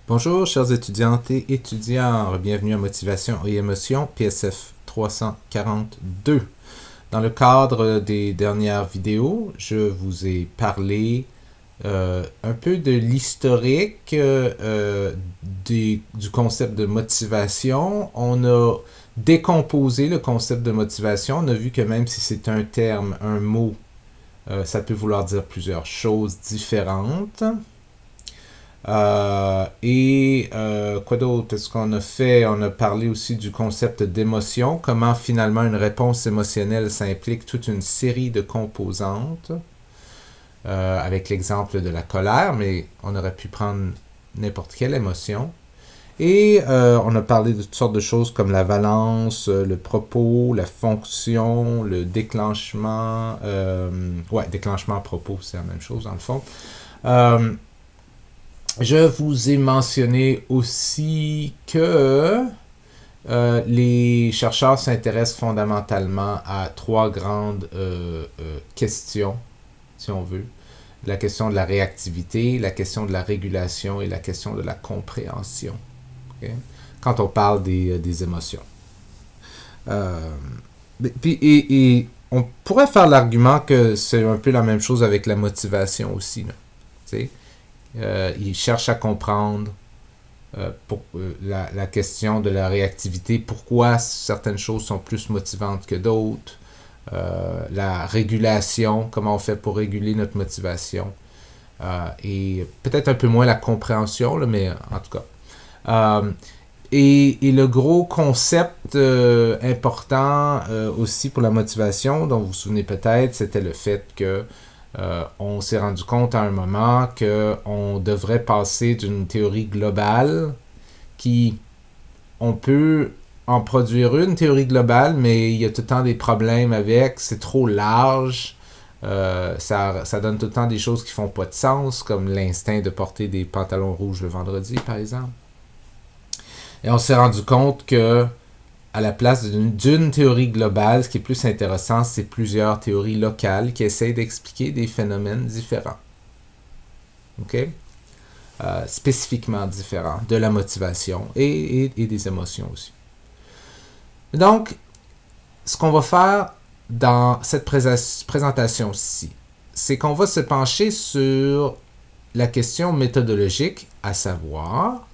Bonjour, chers étudiantes et étudiants. Bienvenue à Motivation et Émotion, PSF 342. Dans le cadre des dernières vidéos, je vous ai parlé un peu de l'historique du concept de motivation. On a décomposé le concept de motivation. On a vu que même si c'est un terme, un mot, ça peut vouloir dire plusieurs choses différentes. Quoi d'autre est-ce qu'on a fait? On a parlé aussi du concept d'émotion, comment finalement une réponse émotionnelle s'implique toute une série de composantes, avec l'exemple de la colère, mais on aurait pu prendre n'importe quelle émotion. Et on a parlé de toutes sortes de choses comme la valence, le propos, la fonction, le déclenchement. Déclenchement, propos, c'est la même chose dans le fond. Je vous ai mentionné aussi que les chercheurs s'intéressent fondamentalement à trois grandes questions, si on veut. La question de la réactivité, la question de la régulation et la question de la compréhension. Okay? Quand on parle des émotions. Et on pourrait faire l'argument que c'est un peu la même chose avec la motivation aussi. Là, t'sais? Il cherche à comprendre la question de la réactivité, pourquoi certaines choses sont plus motivantes que d'autres, la régulation, comment on fait pour réguler notre motivation, et peut-être un peu moins la compréhension, là, mais en tout cas. Et le gros concept important aussi pour la motivation, dont vous vous souvenez peut-être, c'était le fait que on s'est rendu compte à un moment qu'on devrait passer d'une théorie globale on peut en produire une théorie globale, mais il y a tout le temps des problèmes avec, c'est trop large, ça donne tout le temps des choses qui font pas de sens, comme l'instinct de porter des pantalons rouges le vendredi, par exemple. Et on s'est rendu compte que à la place d'une théorie globale, ce qui est plus intéressant, c'est plusieurs théories locales qui essayent d'expliquer des phénomènes différents. OK? Spécifiquement différents de la motivation et des émotions aussi. Donc, ce qu'on va faire dans cette présentation-ci, c'est qu'on va se pencher sur la question méthodologique, à savoir,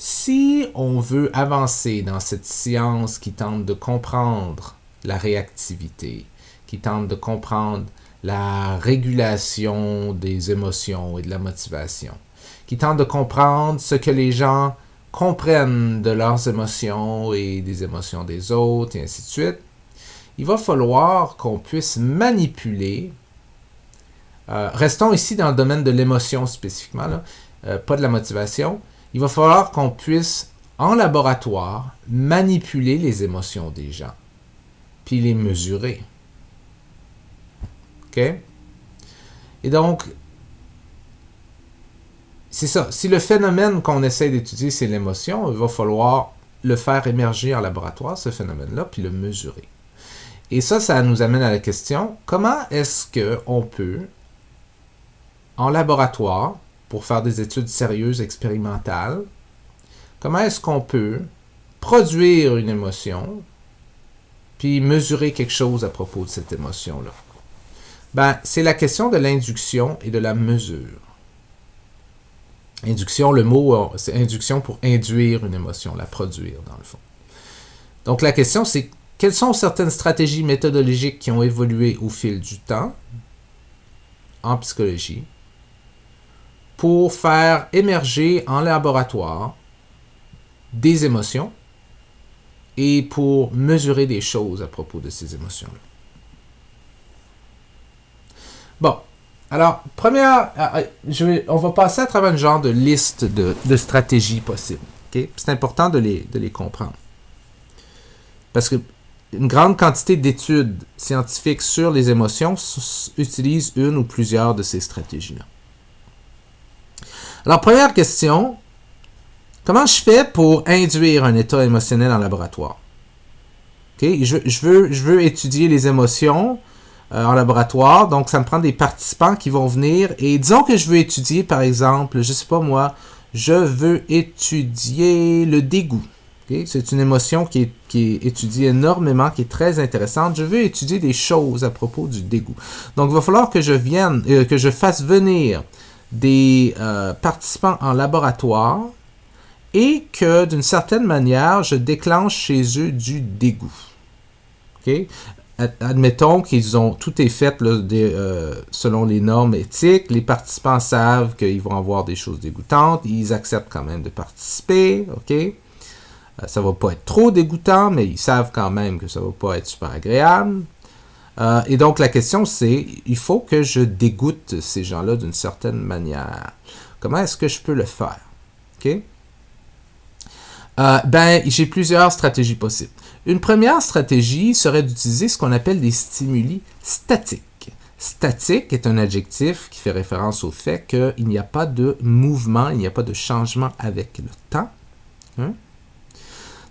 si on veut avancer dans cette science qui tente de comprendre la réactivité, qui tente de comprendre la régulation des émotions et de la motivation, qui tente de comprendre ce que les gens comprennent de leurs émotions et des émotions des autres, et ainsi de suite, il va falloir qu'on puisse manipuler, restons ici dans le domaine de l'émotion spécifiquement, là, pas de la motivation. Il va falloir qu'on puisse, en laboratoire, manipuler les émotions des gens, puis les mesurer. OK? Et donc, c'est ça. Si le phénomène qu'on essaie d'étudier, c'est l'émotion, il va falloir le faire émerger en laboratoire, ce phénomène-là, puis le mesurer. Et ça nous amène à la question, comment est-ce qu'on peut, en laboratoire, pour faire des études sérieuses, expérimentales, comment est-ce qu'on peut produire une émotion puis mesurer quelque chose à propos de cette émotion-là? C'est la question de l'induction et de la mesure. Induction, le mot, c'est induction pour induire une émotion, la produire dans le fond. Donc la question, c'est quelles sont certaines stratégies méthodologiques qui ont évolué au fil du temps en psychologie pour faire émerger en laboratoire des émotions et pour mesurer des choses à propos de ces émotions-là. Bon, alors, on va passer à travers un genre de liste de stratégies possibles. Okay? C'est important de les comprendre. Parce que une grande quantité d'études scientifiques sur les émotions utilisent une ou plusieurs de ces stratégies-là. Alors, première question, comment je fais pour induire un état émotionnel en laboratoire? Okay? Je veux étudier les émotions en laboratoire, donc ça me prend des participants qui vont venir, et disons que je veux étudier, par exemple, je sais pas moi, Je veux étudier le dégoût. Okay? C'est une émotion qui est étudiée énormément, qui est très intéressante. Je veux étudier des choses à propos du dégoût. Donc, il va falloir que je fasse venir des participants en laboratoire et que, d'une certaine manière, je déclenche chez eux du dégoût. Okay? Admettons qu'ils ont tout est fait là, selon les normes éthiques. Les participants savent qu'ils vont avoir des choses dégoûtantes. Ils acceptent quand même de participer. OK? Ça va pas être trop dégoûtant, mais ils savent quand même que ça va pas être super agréable. Et donc, la question, c'est, il faut que je dégoûte ces gens-là d'une certaine manière. Comment est-ce que je peux le faire? OK? J'ai plusieurs stratégies possibles. Une première stratégie serait d'utiliser ce qu'on appelle des stimuli statiques. Statique est un adjectif qui fait référence au fait qu'il n'y a pas de mouvement, il n'y a pas de changement avec le temps. Hein?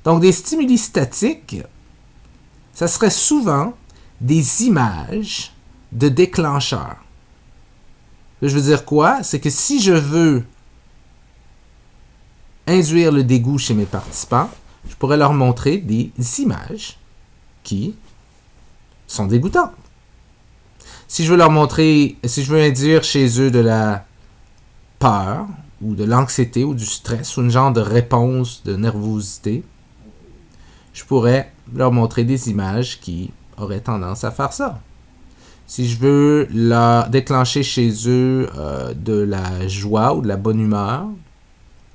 Donc, des stimuli statiques, ça serait souvent des images de déclencheurs. Je veux dire quoi? C'est que si je veux induire le dégoût chez mes participants, je pourrais leur montrer des images qui sont dégoûtantes. Si je veux induire chez eux de la peur, ou de l'anxiété, ou du stress, ou une genre de réponse de nervosité, je pourrais leur montrer des images qui auraient tendance à faire ça. Si je veux leur déclencher chez eux de la joie ou de la bonne humeur,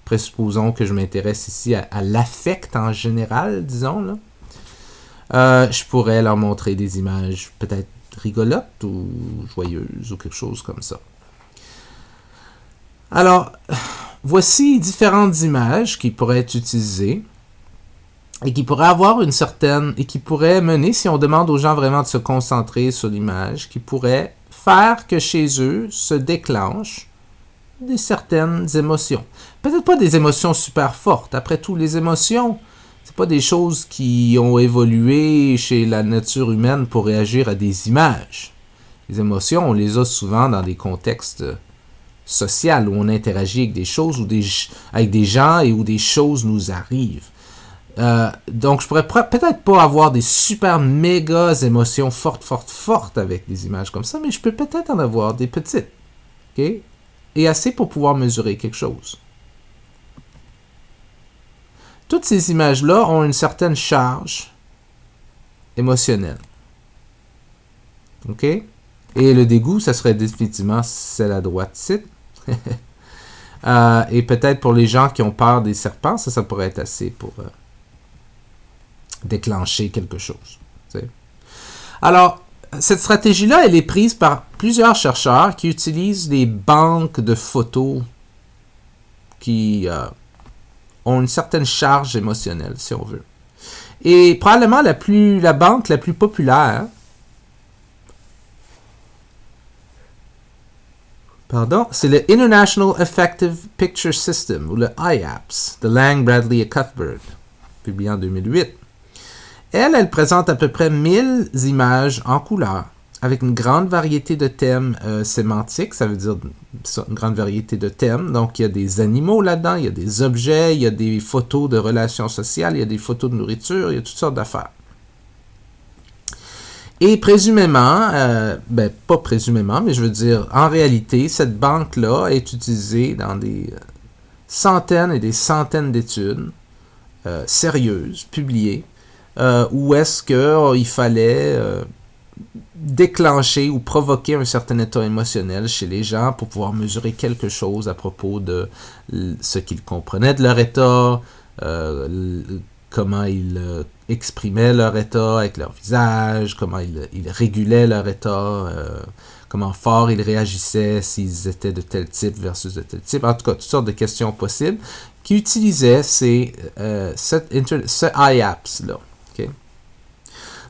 présupposons que je m'intéresse ici à l'affect en général, disons, là, je pourrais leur montrer des images peut-être rigolotes ou joyeuses ou quelque chose comme ça. Alors, voici différentes images qui pourraient être utilisées et qui pourraient avoir une certaine, et qui pourraient mener, si on demande aux gens vraiment de se concentrer sur l'image, qui pourraient faire que chez eux se déclenchent des certaines émotions. Peut-être pas des émotions super fortes. Après tout, les émotions, c'est pas des choses qui ont évolué chez la nature humaine pour réagir à des images. Les émotions, on les a souvent dans des contextes sociaux où on interagit avec des choses ou avec des gens et où des choses nous arrivent. Donc, je pourrais peut-être pas avoir des super méga émotions fortes avec des images comme ça, mais je peux peut-être en avoir des petites. OK? Et assez pour pouvoir mesurer quelque chose. Toutes ces images-là ont une certaine charge émotionnelle. OK? Et le dégoût, ça serait définitivement celle à droite ici. Et peut-être pour les gens qui ont peur des serpents, ça pourrait être assez pour déclencher quelque chose. T'sais. Alors, cette stratégie-là, elle est prise par plusieurs chercheurs qui utilisent des banques de photos qui ont une certaine charge émotionnelle, si on veut. Et probablement la banque la plus populaire, c'est le International Effective Picture System, ou le IAPS, de Lang, Bradley et Cuthbert, publié en 2008. Elle présente à peu près 1000 images en couleur, avec une grande variété de thèmes sémantiques, ça veut dire une grande variété de thèmes. Donc, il y a des animaux là-dedans, il y a des objets, il y a des photos de relations sociales, il y a des photos de nourriture, il y a toutes sortes d'affaires. Et présumément, pas présumément, mais je veux dire, en réalité, cette banque-là est utilisée dans des centaines et des centaines d'études sérieuses, publiées, où est-ce qu'il fallait déclencher ou provoquer un certain état émotionnel chez les gens pour pouvoir mesurer quelque chose à propos de ce qu'ils comprenaient de leur état, comment ils exprimaient leur état avec leur visage, comment ils régulaient leur état, comment fort ils réagissaient s'ils étaient de tel type versus de tel type. En tout cas, toutes sortes de questions possibles qui utilisaient ce IAPS-là. Okay?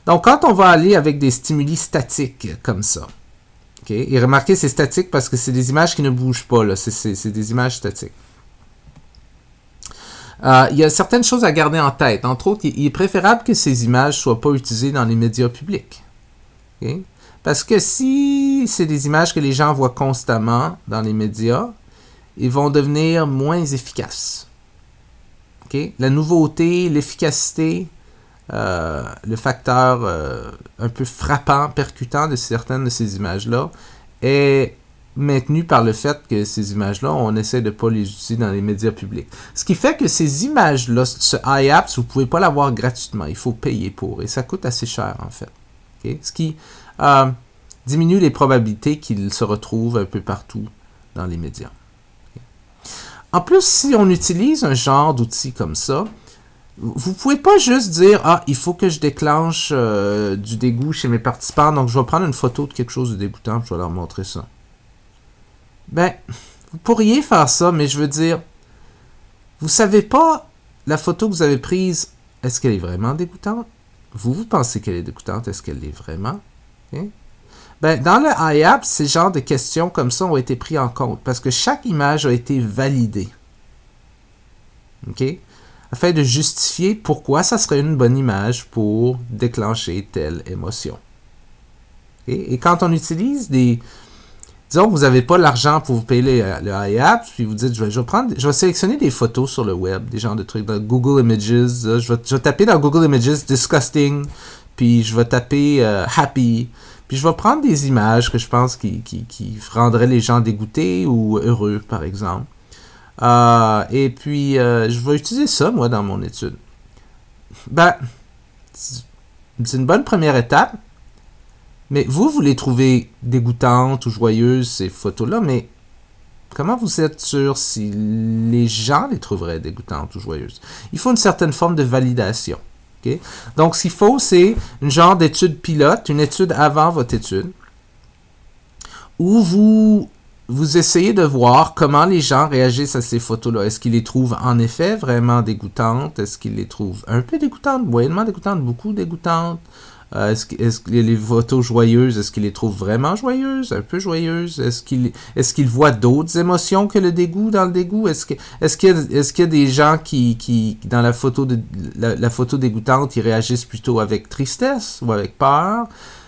Donc, quand on va aller avec des stimuli statiques comme ça, okay? Et remarquez, c'est statique parce que c'est des images qui ne bougent pas, là. C'est des images statiques. Il y a certaines choses à garder en tête. Entre autres, il est préférable que ces images ne soient pas utilisées dans les médias publics. Okay? Parce que si c'est des images que les gens voient constamment dans les médias, ils vont devenir moins efficaces. Okay? La nouveauté, l'efficacité, le facteur un peu frappant, percutant de certaines de ces images-là est maintenu par le fait que ces images-là, on essaie de ne pas les utiliser dans les médias publics. Ce qui fait que ces images-là, ce iApps, vous ne pouvez pas l'avoir gratuitement. Il faut payer pour. Et ça coûte assez cher, en fait. Okay? Ce qui diminue les probabilités qu'il se retrouve un peu partout dans les médias. Okay? En plus, si on utilise un genre d'outil comme ça, vous ne pouvez pas juste dire « Ah, il faut que je déclenche du dégoût chez mes participants, donc je vais prendre une photo de quelque chose de dégoûtant, je vais leur montrer ça. » Ben, vous pourriez faire ça, mais je veux dire, vous savez pas la photo que vous avez prise, est-ce qu'elle est vraiment dégoûtante? Vous pensez qu'elle est dégoûtante, est-ce qu'elle l'est vraiment? Okay? Ben, dans le iApp, ces genres de questions comme ça ont été pris en compte parce que chaque image a été validée. OK? Afin de justifier pourquoi ça serait une bonne image pour déclencher telle émotion. Okay? Et quand on utilise des... Disons que vous n'avez pas l'argent pour vous payer le iApp, puis vous dites, je vais sélectionner des photos sur le web, des genres de trucs, dans Google Images, je vais taper dans Google Images disgusting, puis je vais taper happy, puis je vais prendre des images que je pense qui rendraient les gens dégoûtés ou heureux, par exemple. Et puis, je vais utiliser ça, moi, dans mon étude. Ben, c'est une bonne première étape. Mais vous les trouvez dégoûtantes ou joyeuses, ces photos-là, mais comment vous êtes sûr si les gens les trouveraient dégoûtantes ou joyeuses? Il faut une certaine forme de validation. Okay? Donc, ce qu'il faut, c'est une genre d'étude pilote, une étude avant votre étude, où vous essayez de voir comment les gens réagissent à ces photos-là. Est-ce qu'ils les trouvent en effet vraiment dégoûtantes? Est-ce qu'ils les trouvent un peu dégoûtantes, moyennement dégoûtantes, beaucoup dégoûtantes? Est-ce que les photos joyeuses, est-ce qu'ils les trouvent vraiment joyeuses, un peu joyeuses? Est-ce qu'ils voient d'autres émotions que le dégoût dans le dégoût? Est-ce qu'il y a des gens qui dans la photo la photo dégoûtante, ils réagissent plutôt avec tristesse ou avec peur?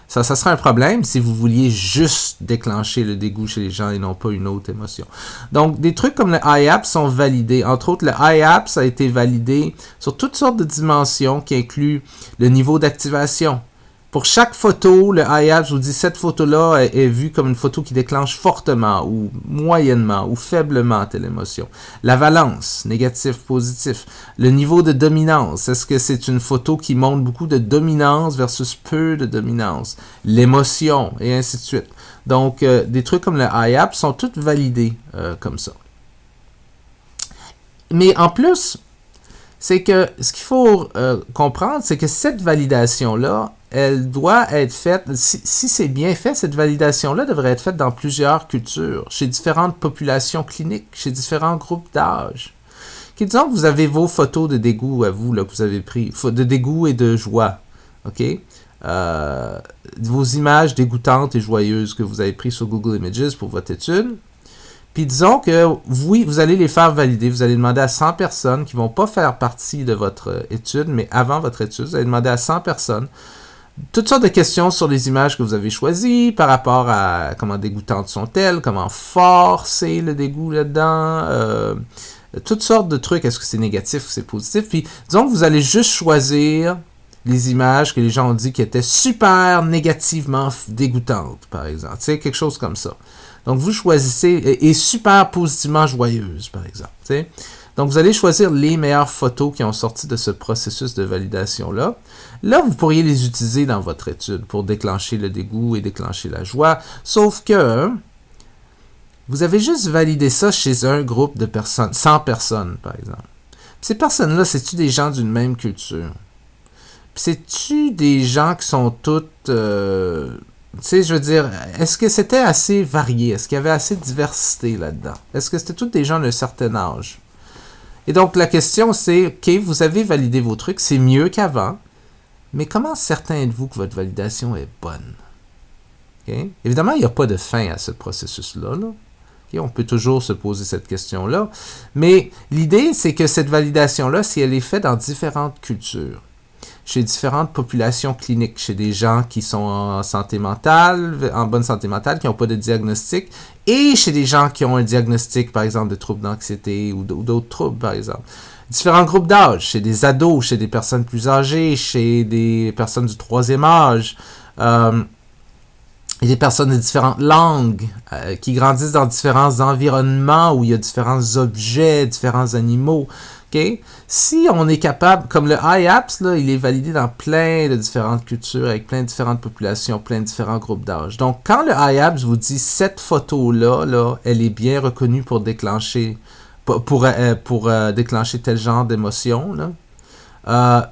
Ça serait un problème si vous vouliez juste déclencher le dégoût chez les gens et non pas une autre émotion. Donc, des trucs comme le iApp sont validés. Entre autres, le iApp a été validé sur toutes sortes de dimensions qui incluent le niveau d'activation. Pour chaque photo, le iApp vous dit cette photo-là est vue comme une photo qui déclenche fortement ou moyennement ou faiblement telle émotion. La valence, négatif, positif. Le niveau de dominance, est-ce que c'est une photo qui montre beaucoup de dominance versus peu de dominance? L'émotion, et ainsi de suite. Donc, des trucs comme le iApp sont toutes validés comme ça. Mais en plus, c'est que ce qu'il faut comprendre, c'est que cette validation-là, elle doit être faite, si c'est bien fait, cette validation-là devrait être faite dans plusieurs cultures, chez différentes populations cliniques, chez différents groupes d'âge. Disons que vous avez vos photos de dégoût à vous, là, que vous avez pris, de dégoût et de joie, ok? Vos images dégoûtantes et joyeuses que vous avez prises sur Google Images pour votre étude. Puis disons que vous allez les faire valider. Vous allez demander à 100 personnes qui ne vont pas faire partie de votre étude, mais avant votre étude, vous allez demander à 100 personnes toutes sortes de questions sur les images que vous avez choisies, par rapport à comment dégoûtantes sont-elles, comment fort c'est le dégoût là-dedans, toutes sortes de trucs. Est-ce que c'est négatif ou c'est positif? Puis disons que vous allez juste choisir les images que les gens ont dit qui étaient super négativement dégoûtantes, par exemple. Tu sais, quelque chose comme ça. Donc, vous choisissez, et super positivement joyeuse, par exemple. Tu sais. Donc, vous allez choisir les meilleures photos qui ont sorti de ce processus de validation-là. Là, vous pourriez les utiliser dans votre étude pour déclencher le dégoût et déclencher la joie. Sauf que vous avez juste validé ça chez un groupe de personnes, 100 personnes, par exemple. Puis ces personnes-là, c'est-tu des gens d'une même culture? Puis c'est-tu des gens qui sont toutes... tu sais, je veux dire, est-ce que c'était assez varié? Est-ce qu'il y avait assez de diversité là-dedans? Est-ce que c'était tous des gens d'un certain âge? Et donc, la question, c'est, OK, vous avez validé vos trucs, c'est mieux qu'avant, mais comment certain êtes-vous que votre validation est bonne? Okay? Évidemment, il n'y a pas de fin à ce processus-là. Là. Okay? On peut toujours se poser cette question-là, mais l'idée, c'est que cette validation-là, si elle est faite dans différentes cultures, chez différentes populations cliniques, chez des gens qui sont en santé mentale, en bonne santé mentale, qui n'ont pas de diagnostic, et chez des gens qui ont un diagnostic, par exemple, de troubles d'anxiété ou d'autres troubles, par exemple. Différents groupes d'âge, chez des ados, chez des personnes plus âgées, chez des personnes du troisième âge, et des personnes de différentes langues, qui grandissent dans différents environnements où il y a différents objets, différents animaux. Okay? Si on est capable, comme le IAPS, là, il est validé dans plein de différentes cultures, avec plein de différentes populations, plein de différents groupes d'âge. Donc, quand le IAPS vous dit cette photo-là, là, elle est bien reconnue pour déclencher, déclencher tel genre d'émotion, là,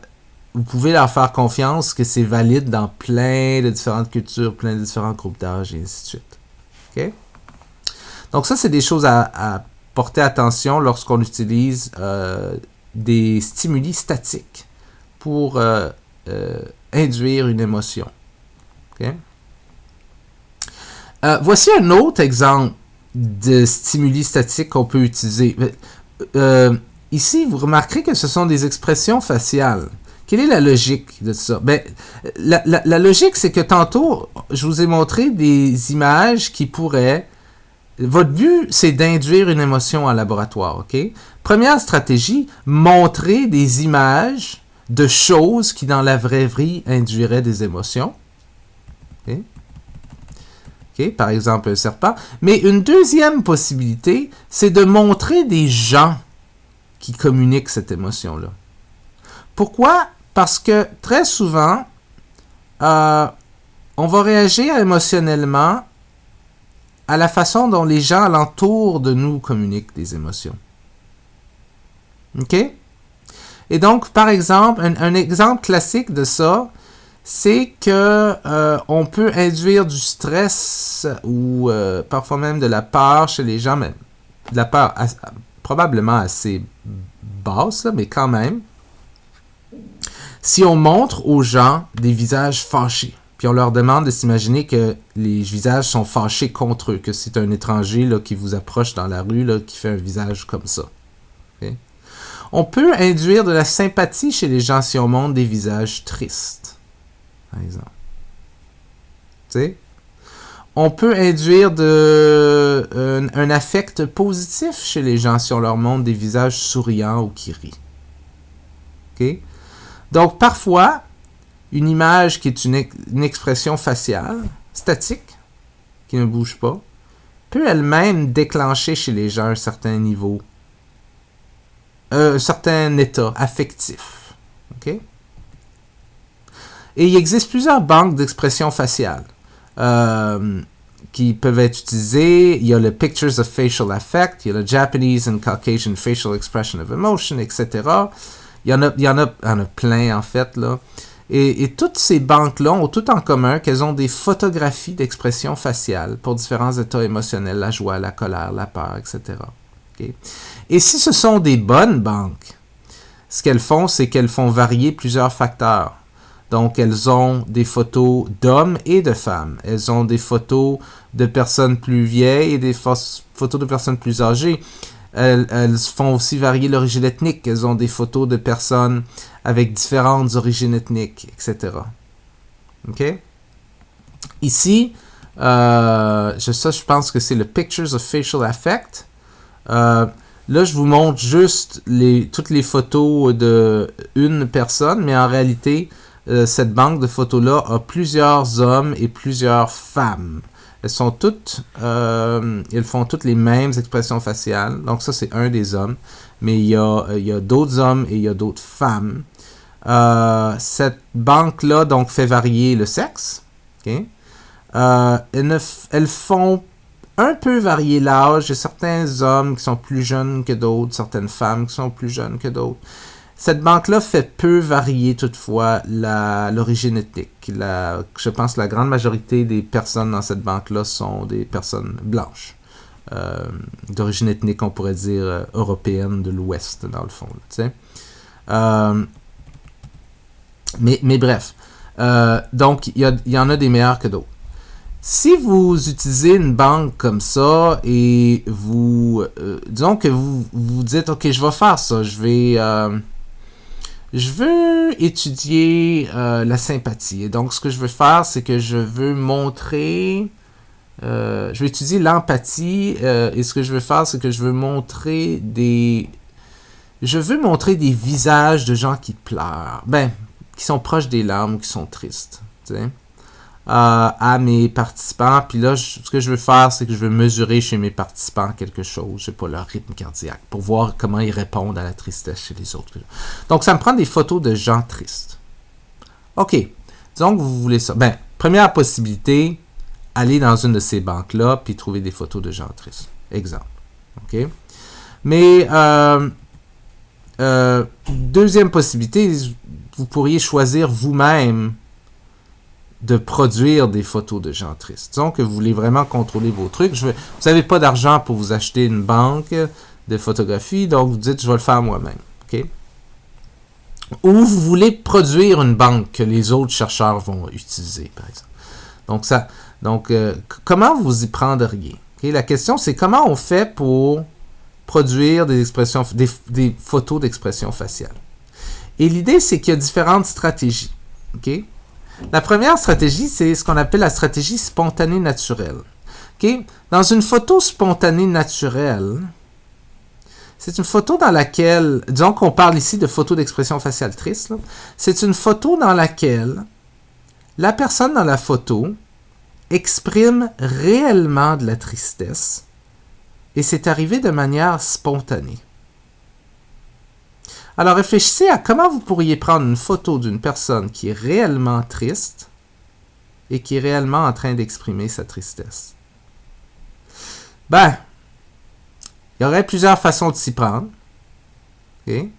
vous pouvez leur faire confiance que c'est valide dans plein de différentes cultures, plein de différents groupes d'âge, et ainsi de suite. Okay? Donc ça, c'est des choses à porter attention lorsqu'on utilise des stimuli statiques pour induire une émotion. Okay? Voici un autre exemple de stimuli statiques qu'on peut utiliser. Ici, vous remarquerez que ce sont des expressions faciales. Quelle est la logique de ça? Ben, la logique, c'est que tantôt, je vous ai montré des images qui pourraient... Votre but, c'est d'induire une émotion en laboratoire, OK? Première stratégie, montrer des images de choses qui, dans la vraie vie, induiraient des émotions. OK? Okay, par exemple, un serpent. Mais une deuxième possibilité, c'est de montrer des gens qui communiquent cette émotion-là. Pourquoi? Parce que très souvent, on va réagir émotionnellement à la façon dont les gens alentour de nous communiquent des émotions. OK? Et donc, par exemple, un exemple classique de ça, c'est que on peut induire du stress ou parfois même de la peur chez les gens, mais de la peur probablement assez basse, là, mais quand même. Si on montre aux gens des visages fâchés, puis on leur demande de s'imaginer que les visages sont fâchés contre eux, que c'est un étranger là, qui vous approche dans la rue, là, qui fait un visage comme ça. Okay? On peut induire de la sympathie chez les gens si on montre des visages tristes, par exemple. Tu sais? On peut induire un affect positif chez les gens si on leur montre des visages souriants ou qui rient. Okay? Donc, parfois, une image qui est une expression faciale, statique, qui ne bouge pas, peut elle-même déclencher chez les gens un certain niveau, un certain état affectif. Okay? Et il existe plusieurs banques d'expressions faciales qui peuvent être utilisées. Il y a le Pictures of Facial Affect, il y a le Japanese and Caucasian Facial Expression of Emotion, etc. Il y en a plein, en fait, là. Et toutes ces banques-là ont tout en commun qu'elles ont des photographies d'expression faciale pour différents états émotionnels, la joie, la colère, la peur, etc. Okay? Et si ce sont des bonnes banques, ce qu'elles font, c'est qu'elles font varier plusieurs facteurs. Donc, elles ont des photos d'hommes et de femmes. Elles ont des photos de personnes plus vieilles et des photos de personnes plus âgées. Elles font aussi varier l'origine ethnique. Elles ont des photos de personnes avec différentes origines ethniques, etc. OK? Ici, je pense que c'est le Pictures of Facial Affect. Là, je vous montre juste toutes les photos d'une personne, mais en réalité, cette banque de photos-là a plusieurs hommes et plusieurs femmes. Elles sont toutes, elles font toutes les mêmes expressions faciales. Donc ça, c'est un des hommes. Mais il y a d'autres hommes et il y a d'autres femmes. Cette banque-là, donc, fait varier le sexe. Okay? Elles font un peu varier l'âge. Il y a certains hommes qui sont plus jeunes que d'autres, certaines femmes qui sont plus jeunes que d'autres. Cette banque-là fait peu varier toutefois l'origine ethnique. Je pense que la grande majorité des personnes dans cette banque-là sont des personnes blanches. D'origine ethnique, on pourrait dire européenne de l'Ouest, dans le fond. Mais bref. Donc, il y en a des meilleurs que d'autres. Si vous utilisez une banque comme ça et disons que vous dites, OK, je vais faire ça, je Je veux étudier la sympathie. Et donc, ce que je veux faire, c'est que je veux montrer... je vais étudier l'empathie. Et ce que je veux faire, c'est que je veux montrer des... Je veux montrer des visages de gens qui pleurent. Ben, qui sont proches des larmes ou qui sont tristes. Tu sais. À mes participants. Puis là, ce que je veux faire, c'est que je veux mesurer chez mes participants quelque chose, je sais pas, leur rythme cardiaque, pour voir comment ils répondent à la tristesse chez les autres. Donc, ça me prend des photos de gens tristes. OK. Disons que vous voulez ça. Ben, première possibilité, aller dans une de ces banques-là, puis trouver des photos de gens tristes. Exemple. OK? Mais, deuxième possibilité, vous pourriez choisir vous-même de produire des photos de gens tristes. Disons que vous voulez vraiment contrôler vos trucs. Vous n'avez pas d'argent pour vous acheter une banque de photographie, donc vous dites, je vais le faire moi-même. Okay? Ou vous voulez produire une banque que les autres chercheurs vont utiliser, par exemple. Donc, comment vous y prendriez? Okay? La question, c'est comment on fait pour produire des photos d'expression faciale. Et l'idée, c'est qu'il y a différentes stratégies. Okay? La première stratégie, c'est ce qu'on appelle la stratégie spontanée naturelle. Okay? Dans une photo spontanée naturelle, c'est une photo dans laquelle, disons qu'on parle ici de photo d'expression faciale triste, c'est une photo dans laquelle la personne dans la photo exprime réellement de la tristesse et c'est arrivé de manière spontanée. Alors réfléchissez à comment vous pourriez prendre une photo d'une personne qui est réellement triste et qui est réellement en train d'exprimer sa tristesse. Ben, il y aurait plusieurs façons de s'y prendre. Okay?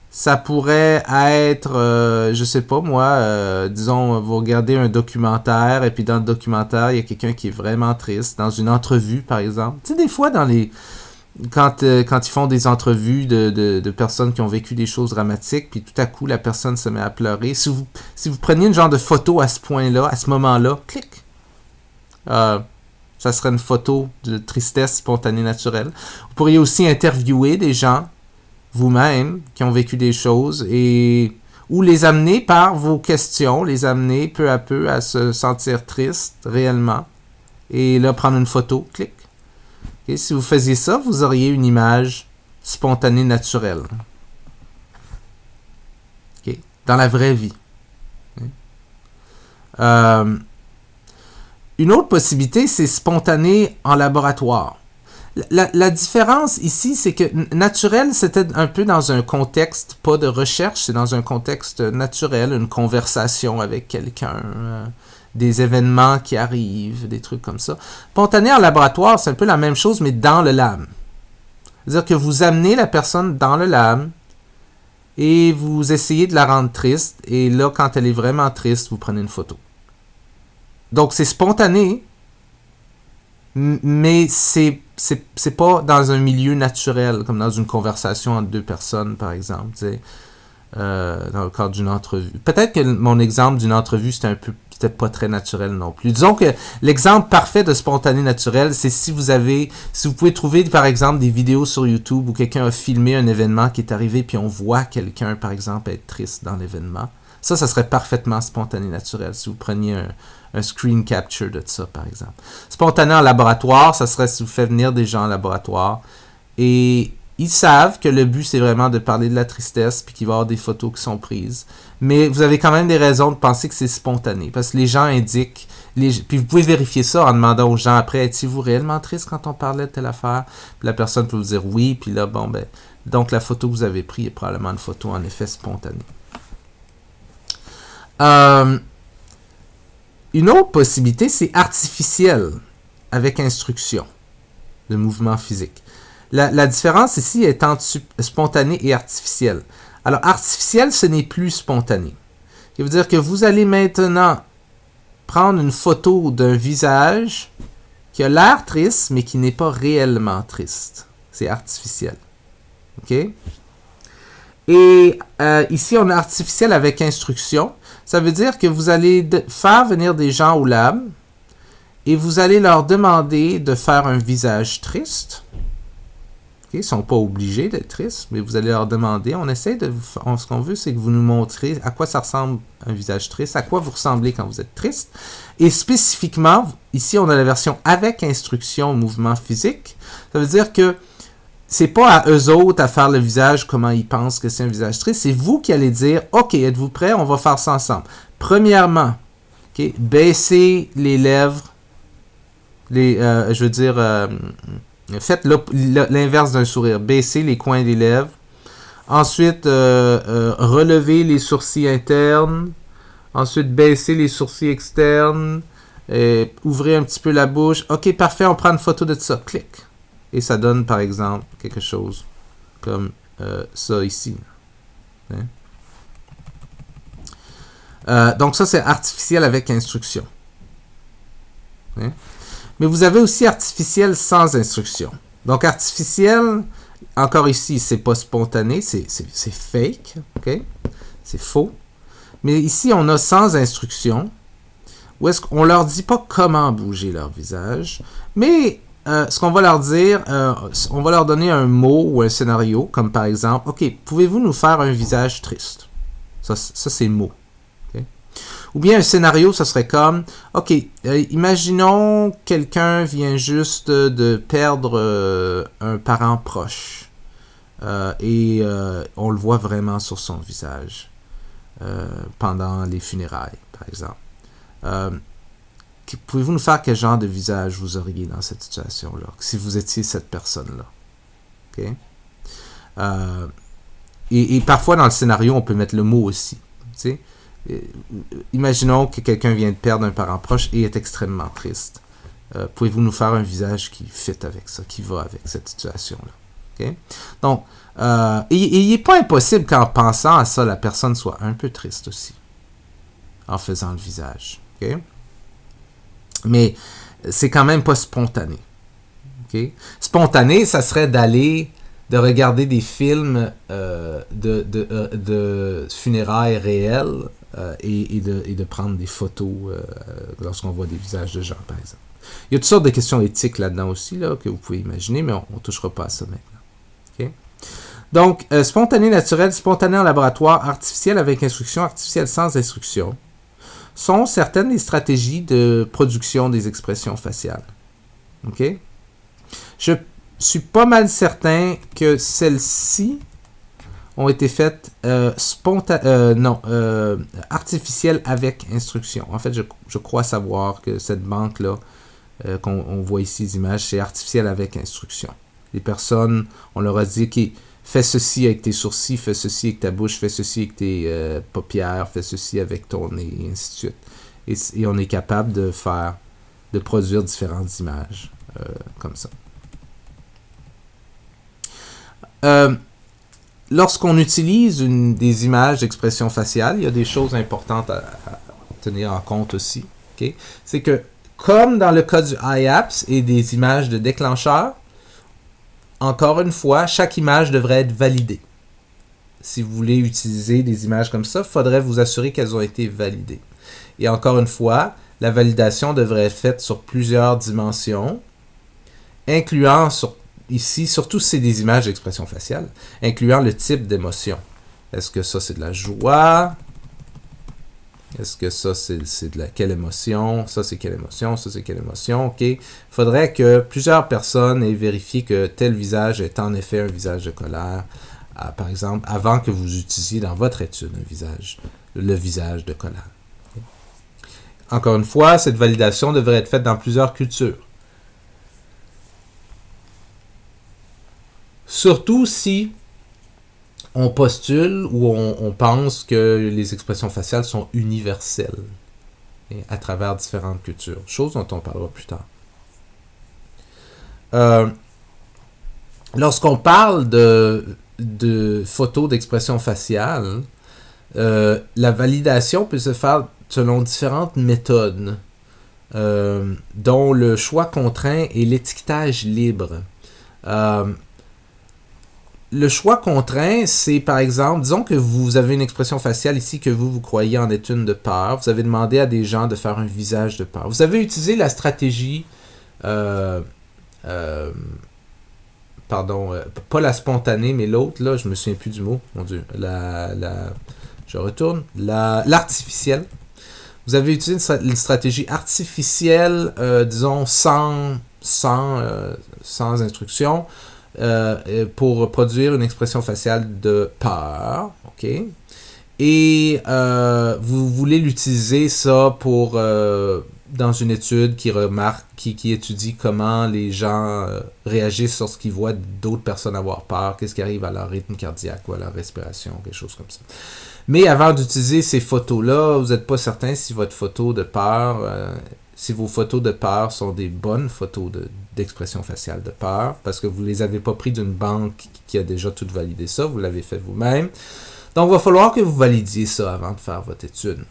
Ça pourrait être, je sais pas moi, disons, vous regardez un documentaire et puis dans le documentaire, il y a quelqu'un qui est vraiment triste, dans une entrevue par exemple. Tu sais, des fois dans les... Quand ils font des entrevues de personnes qui ont vécu des choses dramatiques, puis tout à coup, la personne se met à pleurer. Si vous preniez une genre de photo à ce point-là, à ce moment-là, clic. Ça serait une photo de tristesse spontanée naturelle. Vous pourriez aussi interviewer des gens, vous-même, qui ont vécu des choses, ou les amener par vos questions, les amener peu à peu à se sentir triste, réellement. Et là, prendre une photo, clic. Okay, si vous faisiez ça, vous auriez une image spontanée naturelle. Okay, dans la vraie vie. Okay. Une autre possibilité, c'est spontané en laboratoire. La différence ici, c'est que naturel, c'était un peu dans un contexte, pas de recherche, c'est dans un contexte naturel, une conversation avec quelqu'un, des événements qui arrivent, des trucs comme ça. Spontané en laboratoire, c'est un peu la même chose, mais dans le lab. C'est-à-dire que vous amenez la personne dans le lab et vous essayez de la rendre triste, et là, quand elle est vraiment triste, vous prenez une photo. Donc, c'est spontané, mais c'est pas dans un milieu naturel, comme dans une conversation entre deux personnes, par exemple, tu sais, dans le cadre d'une entrevue. Peut-être que mon exemple d'une entrevue, c'était pas très naturel non plus. Disons que l'exemple parfait de spontané naturel, c'est si vous pouvez trouver, par exemple, des vidéos sur YouTube où quelqu'un a filmé un événement qui est arrivé, puis on voit quelqu'un, par exemple, être triste dans l'événement. Ça serait parfaitement spontané naturel, si vous preniez un screen capture de ça, par exemple. Spontané en laboratoire, ça serait si vous faites venir des gens en laboratoire et ils savent que le but, c'est vraiment de parler de la tristesse puis qu'il va y avoir des photos qui sont prises. Mais vous avez quand même des raisons de penser que c'est spontané parce que les gens indiquent... Puis vous pouvez vérifier ça en demandant aux gens après, étiez-vous réellement triste quand on parlait de telle affaire? Puis la personne peut vous dire oui, puis là, bon, ben... Donc la photo que vous avez prise est probablement une photo en effet spontanée. Une autre possibilité, c'est artificiel, avec instruction de mouvement physique. La différence ici est entre spontané et artificiel. Alors, artificiel, ce n'est plus spontané. Ça veut dire que vous allez maintenant prendre une photo d'un visage qui a l'air triste, mais qui n'est pas réellement triste. C'est artificiel. OK? Et ici, on a artificiel avec instruction. Ça veut dire que vous allez faire venir des gens au lab et vous allez leur demander de faire un visage triste Ils ne sont pas obligés d'être tristes, mais vous allez leur demander. Ce qu'on veut, c'est que vous nous montrez à quoi ça ressemble un visage triste, à quoi vous ressemblez quand vous êtes triste. Et spécifiquement, ici, on a la version avec instruction mouvement physique. Ça veut dire que c'est pas à eux autres à faire le visage, comment ils pensent que c'est un visage triste. C'est vous qui allez dire, OK, êtes-vous prêts? On va faire ça ensemble. Premièrement, okay, baissez les lèvres. Faites l'inverse d'un sourire. Baissez les coins des lèvres. Ensuite, relevez les sourcils internes. Ensuite, baissez les sourcils externes. Ouvrez un petit peu la bouche. OK, parfait, on prend une photo de ça. Clic. Et ça donne, par exemple, quelque chose comme ça ici. Hein? Donc ça, c'est artificiel avec instruction. Hein? Mais vous avez aussi artificiel sans instruction. Donc artificiel, encore ici, c'est pas spontané, c'est fake, ok? C'est faux. Mais ici, on a sans instruction, où est-ce qu'on leur dit pas comment bouger leur visage, mais ce qu'on va leur dire, on va leur donner un mot ou un scénario, comme par exemple, OK, pouvez-vous nous faire un visage triste? Ça c'est mot. Okay? Ou bien un scénario, ça serait comme, OK, imaginons quelqu'un vient juste de perdre un parent proche. Et on le voit vraiment sur son visage pendant les funérailles, par exemple. Pouvez-vous nous faire quel genre de visage vous auriez dans cette situation-là, si vous étiez cette personne-là? Okay? Et parfois, dans le scénario, on peut mettre le mot aussi. Tu sais? Imaginons que quelqu'un vient de perdre un parent proche et est extrêmement triste. Pouvez-vous nous faire un visage qui fit avec ça, qui va avec cette situation-là? Okay? Donc, il n'est pas impossible qu'en pensant à ça, la personne soit un peu triste aussi, en faisant le visage. Okay? Mais c'est quand même pas spontané. Okay? Spontané, ça serait de regarder des films de funérailles réelles et de prendre des photos lorsqu'on voit des visages de gens, par exemple. Il y a toutes sortes de questions éthiques là-dedans aussi, là, que vous pouvez imaginer, mais on ne touchera pas à ça maintenant. Okay? Donc, spontané naturel, spontané en laboratoire, artificiel avec instruction, artificiel sans instruction, sont certaines des stratégies de production des expressions faciales. OK? Je suis pas mal certain que celles-ci ont été faites artificielles avec instruction. En fait, je crois savoir que cette banque-là, qu'on voit ici, les images, c'est artificiel avec instruction. Les personnes, on leur a dit, OK, fais ceci avec tes sourcils, fais ceci avec ta bouche, fais ceci avec tes paupières, fais ceci avec ton nez, et ainsi de suite. Et on est capable de produire différentes images comme ça. Lorsqu'on utilise des images d'expression faciale, il y a des choses importantes à tenir en compte aussi. Okay? C'est que, comme dans le cas du IAPS et des images de déclencheur, encore une fois, chaque image devrait être validée. Si vous voulez utiliser des images comme ça, il faudrait vous assurer qu'elles ont été validées. Et encore une fois, la validation devrait être faite sur plusieurs dimensions, incluant ici, surtout si c'est des images d'expression faciale, incluant le type d'émotion. Est-ce que ça c'est de la joie? Est-ce que ça c'est de quelle émotion? Ça c'est quelle émotion? Ça c'est quelle émotion? OK. Il faudrait que plusieurs personnes aient vérifié que tel visage est en effet un visage de colère, par exemple, avant que vous utilisiez dans votre étude le visage de colère. Okay. Encore une fois, cette validation devrait être faite dans plusieurs cultures. Surtout si on postule ou on pense que les expressions faciales sont universelles à travers différentes cultures, chose dont on parlera plus tard. Lorsqu'on parle de photos d'expression faciale, la validation peut se faire selon différentes méthodes, dont le choix contraint et l'étiquetage libre. Le choix contraint, c'est par exemple, disons que vous avez une expression faciale ici que vous croyez en être une de peur. Vous avez demandé à des gens de faire un visage de peur. Vous avez utilisé la stratégie pardon, pas la spontanée, mais l'autre, là, je me souviens plus du mot, mon Dieu, je retourne, l'artificielle. Vous avez utilisé une stratégie artificielle, disons, sans instruction, pour produire une expression faciale de peur, ok? Et vous voulez l'utiliser ça pour dans une étude qui étudie comment les gens réagissent lorsqu'ils voient d'autres personnes avoir peur, qu'est-ce qui arrive à leur rythme cardiaque ou à leur respiration, quelque chose comme ça. Mais avant d'utiliser ces photos-là, vous n'êtes pas certain si votre photo de peur, si vos photos de peur sont des bonnes photos d'expression faciale de peur, parce que vous ne les avez pas pris d'une banque qui a déjà tout validé ça, vous l'avez fait vous-même. Donc, il va falloir que vous validiez ça avant de faire votre étude.